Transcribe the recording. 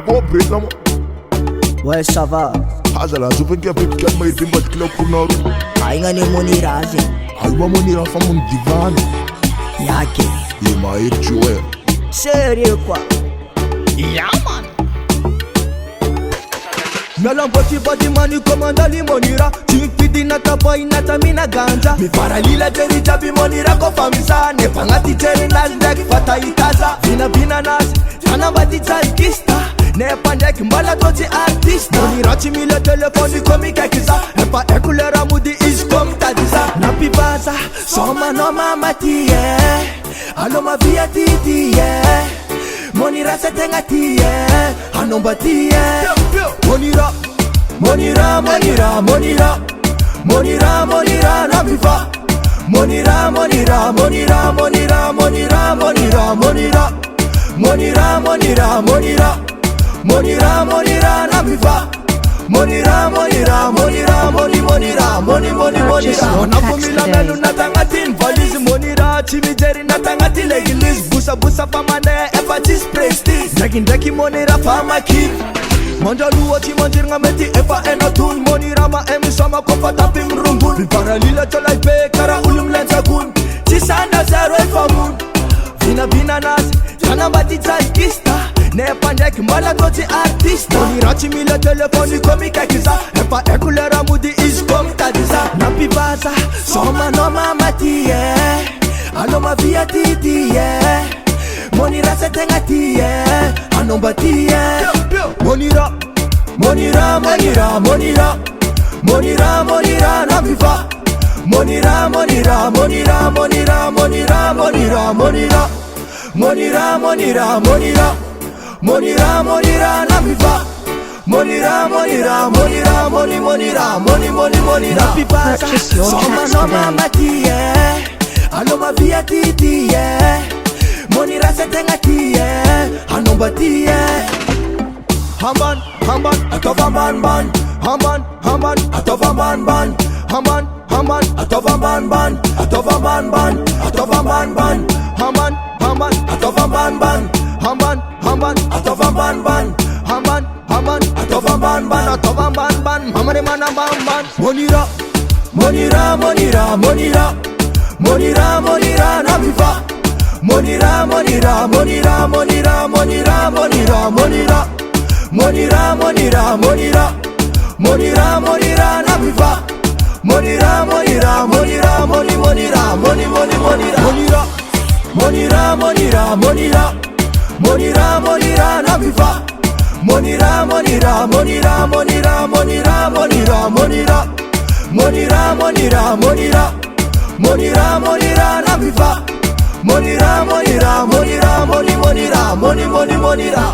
Oh, break là, moi. Ouais, ça va. Hazala, je veux qu'il y ait quelqu'un qui m'a été battu là pour nous. Aïe, on est monira, Aïe, moi, mon ira, femme, mon divan. Yake. Il m'a été tué. Sérieux, quoi? Yeah, man. Melan body mani komanda li monira Chipidi nata boy nata mina ganja Mi paralila jeri jabi monira ko famisa Ne pangati jeri nasdek fata itaza Bina nas Jana bati chalkista Ne pandek mbala tochi artista Monira chimile telefoni komi kekiza Epa ekulera mudi iskom tadiza Napi baza Soma no mama tiye Alo ma via titiye Monira setenga tiye Anomba tiye Monira, monira, monira, monira, monira, monira, na viva. Monira, monira, monira, monira, monira, monira, monira, monira, monira, monira, monira, monira, na viva. Monira, monira, monira, monira, monira. Onapumila melu natangatin valizi monira chimijeri natangati legilis busa famane epatis prestige. Deki monira fama keep. Manja luo chi manjir nga meti epa enatun monira ma emi sama kofa taping rumbun paralila cholai pe kara ulum lensa kun chisanda zero efamun Bina nas jana bati chalkista Ne pandek mbala tochi artista Monira chimile telefoni komi kekiza Epa ekulera mudi iskom tadiza Napi baza soma no mama tiye Alo ma via titiye Monira setenga tiye Anomba tiye Monira, monira, monira, monira, monira, monira, na viva. Monira, monira, monira, monira, monira, monira, monira, monira, monira, monira, monira, monira, na viva. Monira, monira, monira, monira. Purchase your tracks no today. mama tiye, alo ma via titiye. Monira setenga tiye, anomba tiye. Haman, atova man, Haman, atova man, Haman, atova man, atova man, atova man, Haman, atova man, Haman, atova man, Haman, atova man, Hamare man. Monira, monira, monira, monira, monira, monira, na viva. Monira, monira, monira, monira, monira, monira, monira. Monira, monira, monira, monira, monira, na viva. Monira, monira, monira, monira, monira. Monira, monira, monira, monira, monira, na viva. Monira, monira, monira, monira, monira, monira. Monira, monira, monira, monira, na viva. Monira, monira, monira, monira.